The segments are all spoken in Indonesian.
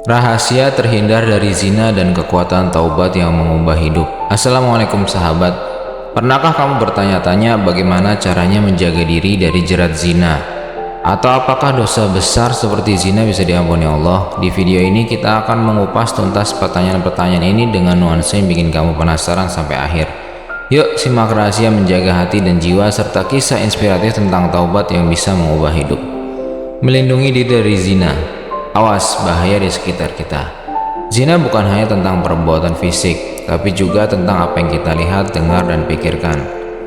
Rahasia terhindar dari zina dan kekuatan taubat yang mengubah hidup. Assalamualaikum sahabat. Pernahkah kamu bertanya-tanya bagaimana caranya menjaga diri dari jerat zina? Atau apakah dosa besar seperti zina bisa diampuni Allah? Di video ini kita akan mengupas tuntas pertanyaan-pertanyaan ini dengan nuansa yang bikin kamu penasaran sampai akhir. Yuk simak rahasia menjaga hati dan jiwa serta kisah inspiratif tentang taubat yang bisa mengubah hidup. Melindungi diri dari zina. Awas bahaya di sekitar kita. Zina bukan hanya tentang perbuatan fisik, tapi juga tentang apa yang kita lihat, dengar, dan pikirkan.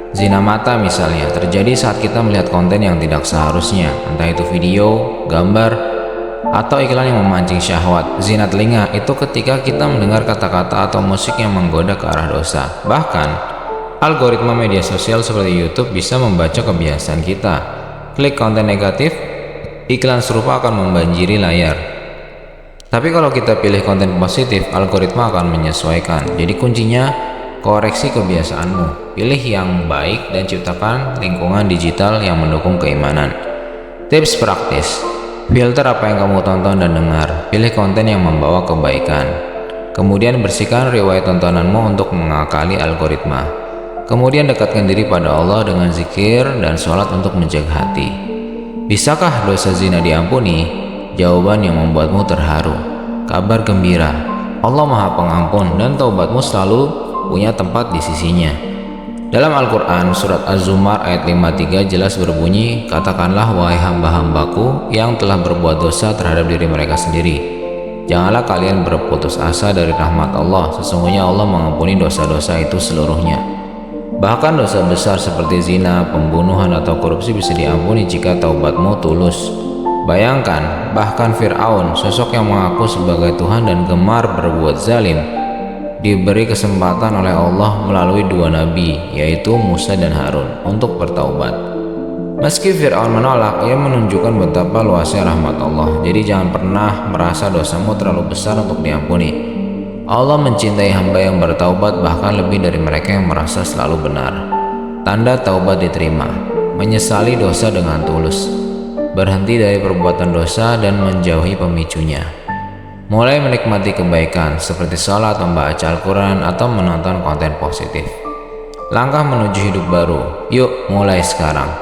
Zina mata misalnya terjadi saat kita melihat konten yang tidak seharusnya, entah itu video, gambar, atau iklan yang memancing syahwat. Zina telinga itu ketika kita mendengar kata-kata atau musik yang menggoda ke arah dosa. Bahkan, algoritma media sosial seperti YouTube bisa membaca kebiasaan kita. Klik konten negatif, iklan serupa akan membanjiri layar. Tapi kalau kita pilih konten positif, algoritma akan menyesuaikan. Jadi kuncinya, koreksi kebiasaanmu. Pilih yang baik dan ciptakan lingkungan digital yang mendukung keimanan. Tips praktis: filter apa yang kamu tonton dan dengar. Pilih konten yang membawa kebaikan. Kemudian bersihkan riwayat tontonanmu untuk mengakali algoritma. Kemudian dekatkan diri pada Allah dengan zikir dan sholat untuk menjaga hati. Bisakah dosa zina diampuni? Jawaban yang membuatmu terharu. Kabar gembira, Allah Maha Pengampun dan taubatmu selalu punya tempat di sisinya. Dalam Al-Quran, surat Az-Zumar ayat 53 jelas berbunyi, katakanlah wahai hamba-hambaku yang telah berbuat dosa terhadap diri mereka sendiri, janganlah kalian berputus asa dari rahmat Allah, sesungguhnya Allah mengampuni dosa-dosa itu seluruhnya. Bahkan dosa besar seperti zina, pembunuhan, atau korupsi bisa diampuni jika taubatmu tulus. Bayangkan, bahkan Fir'aun, sosok yang mengaku sebagai Tuhan dan gemar berbuat zalim, diberi kesempatan oleh Allah melalui dua nabi, yaitu Musa dan Harun, untuk bertaubat. Meski Fir'aun menolak, ia menunjukkan betapa luasnya rahmat Allah. Jadi jangan pernah merasa dosamu terlalu besar untuk diampuni. Allah mencintai hamba yang bertaubat bahkan lebih dari mereka yang merasa selalu benar. Tanda taubat diterima: menyesali dosa dengan tulus, berhenti dari perbuatan dosa dan menjauhi pemicunya, mulai menikmati kebaikan seperti sholat, membaca Al-Quran, atau menonton konten positif. Langkah menuju hidup baru, yuk mulai sekarang.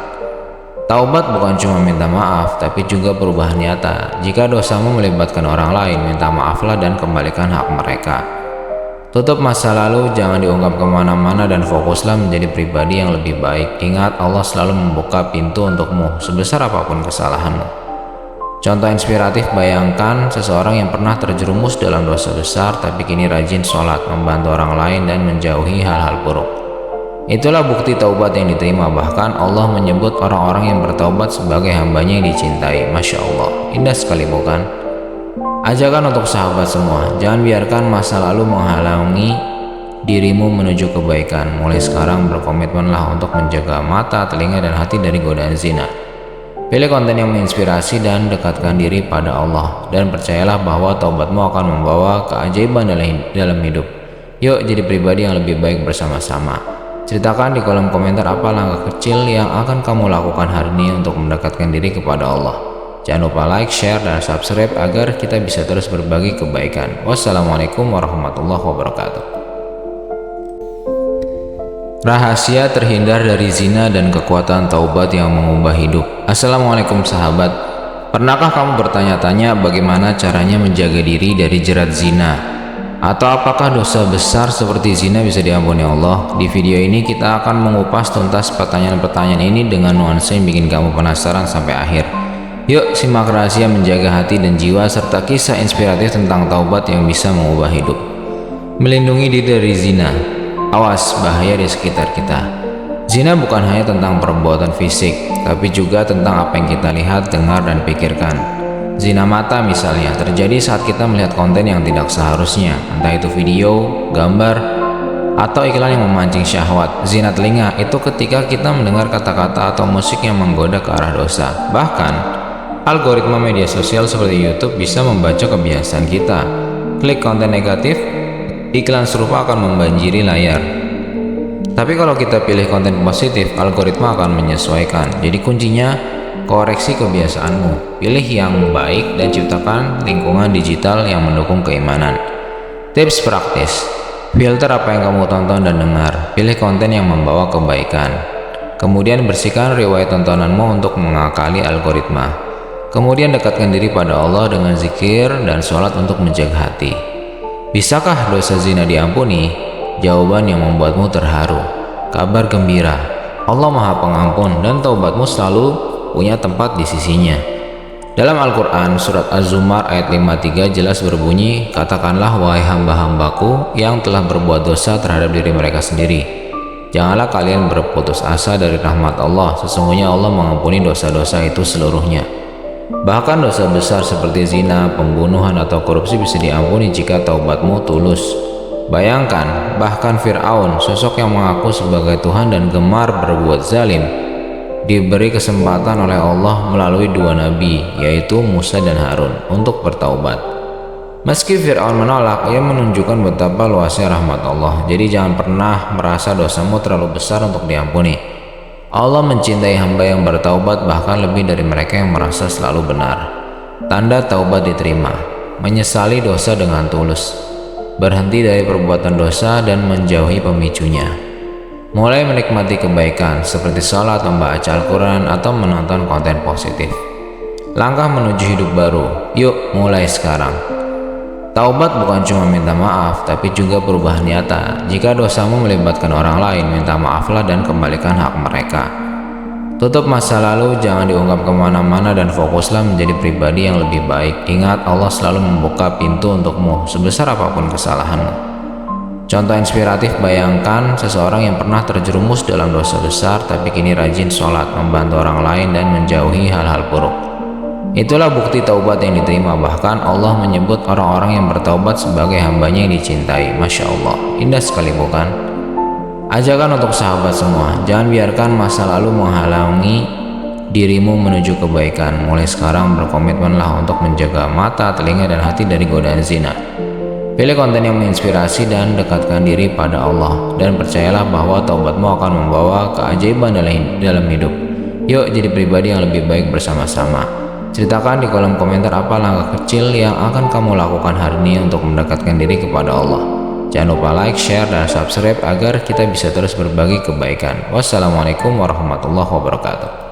Taubat bukan cuma minta maaf, tapi juga perubahan nyata. Jika dosamu melibatkan orang lain, minta maaflah dan kembalikan hak mereka. Tutup masa lalu, jangan diungkap kemana-mana, dan fokuslah menjadi pribadi yang lebih baik. Ingat, Allah selalu membuka pintu untukmu, sebesar apapun kesalahanmu. Contoh inspiratif: bayangkan seseorang yang pernah terjerumus dalam dosa besar, tapi kini rajin sholat, membantu orang lain, dan menjauhi hal-hal buruk. Itulah bukti taubat yang diterima. Bahkan Allah menyebut orang-orang yang bertaubat sebagai hambanya yang dicintai. Masya Allah, indah sekali bukan? Ajakan untuk sahabat semua, jangan biarkan masa lalu menghalangi dirimu menuju kebaikan. Mulai sekarang berkomitmenlah untuk menjaga mata, telinga, dan hati dari godaan zina. Pilih konten yang menginspirasi dan dekatkan diri pada Allah. Dan percayalah bahwa taubatmu akan membawa keajaiban dalam hidup. Yuk jadi pribadi yang lebih baik bersama-sama. Ceritakan di kolom komentar apa langkah kecil yang akan kamu lakukan hari ini untuk mendekatkan diri kepada Allah. Jangan lupa like, share, dan subscribe agar kita bisa terus berbagi kebaikan. Wassalamualaikum warahmatullahi wabarakatuh. Rahasia terhindar dari zina dan kekuatan taubat yang mengubah hidup. Assalamualaikum sahabat. Pernahkah kamu bertanya-tanya bagaimana caranya menjaga diri dari jerat zina? Atau apakah dosa besar seperti zina bisa diampuni Allah? Di video ini kita akan mengupas tuntas pertanyaan-pertanyaan ini dengan nuansa yang bikin kamu penasaran sampai akhir. Yuk simak rahasia menjaga hati dan jiwa serta kisah inspiratif tentang taubat yang bisa mengubah hidup. Melindungi diri dari zina. Awas bahaya di sekitar kita. Zina bukan hanya tentang perbuatan fisik, tapi juga tentang apa yang kita lihat, dengar, dan pikirkan. Zina mata misalnya terjadi saat kita melihat konten yang tidak seharusnya, entah itu video, gambar, atau iklan yang memancing syahwat. Zina telinga itu ketika kita mendengar kata-kata atau musik yang menggoda ke arah dosa. Bahkan, algoritma media sosial seperti YouTube bisa membaca kebiasaan kita. Klik konten negatif, iklan serupa akan membanjiri layar. Tapi kalau kita pilih konten positif, algoritma akan menyesuaikan. Jadi kuncinya, Koreksi kebiasaanmu, pilih yang baik dan ciptakan lingkungan digital yang mendukung keimanan. Tips praktis: filter apa yang kamu tonton dan dengar, pilih konten yang membawa kebaikan. Kemudian bersihkan riwayat tontonanmu untuk mengakali algoritma. Kemudian dekatkan diri pada Allah dengan zikir dan sholat untuk menjaga hati. Bisakah dosa zina diampuni? Jawaban yang membuatmu terharu. Kabar gembira, Allah Maha Pengampun dan taubatmu selalu punya tempat di sisinya. Dalam Al-Quran, surat Az-Zumar ayat 53 jelas berbunyi, katakanlah wahai hamba-hambaku yang telah berbuat dosa terhadap diri mereka sendiri, janganlah kalian berputus asa dari rahmat Allah, sesungguhnya Allah mengampuni dosa-dosa itu seluruhnya. Bahkan dosa besar seperti zina, pembunuhan, atau korupsi bisa diampuni jika taubatmu tulus. Bayangkan, bahkan Fir'aun, sosok yang mengaku sebagai Tuhan dan gemar berbuat zalim, diberi kesempatan oleh Allah melalui dua nabi, yaitu Musa dan Harun, untuk bertaubat. Meski Fir'aun menolak, ia menunjukkan betapa luasnya rahmat Allah. Jadi jangan pernah merasa dosamu terlalu besar untuk diampuni. Allah mencintai hamba yang bertaubat bahkan lebih dari mereka yang merasa selalu benar. Tanda taubat diterima: menyesali dosa dengan tulus, berhenti dari perbuatan dosa dan menjauhi pemicunya, mulai menikmati kebaikan seperti sholat, membaca Al-Quran, atau menonton konten positif. Langkah menuju hidup baru, yuk mulai sekarang. Taubat bukan cuma minta maaf, tapi juga perubahan nyata. Jika dosamu melibatkan orang lain, minta maaflah dan kembalikan hak mereka. Tutup masa lalu, jangan diungkap kemana-mana, dan fokuslah menjadi pribadi yang lebih baik. Ingat, Allah selalu membuka pintu untukmu, sebesar apapun kesalahanmu. Contoh inspiratif: bayangkan seseorang yang pernah terjerumus dalam dosa besar, tapi kini rajin sholat, membantu orang lain, dan menjauhi hal-hal buruk. Itulah bukti taubat yang diterima. Bahkan Allah menyebut orang-orang yang bertaubat sebagai hambanya yang dicintai. Masya Allah, indah sekali bukan? Ajakan untuk sahabat semua, jangan biarkan masa lalu menghalangi dirimu menuju kebaikan. Mulai sekarang berkomitmenlah untuk menjaga mata, telinga, dan hati dari godaan zina. Pilih konten yang menginspirasi dan dekatkan diri pada Allah. Dan percayalah bahwa taubatmu akan membawa keajaiban dalam hidup. Yuk jadi pribadi yang lebih baik bersama-sama. Ceritakan di kolom komentar apa langkah kecil yang akan kamu lakukan hari ini untuk mendekatkan diri kepada Allah. Jangan lupa like, share, dan subscribe agar kita bisa terus berbagi kebaikan. Wassalamualaikum warahmatullahi wabarakatuh.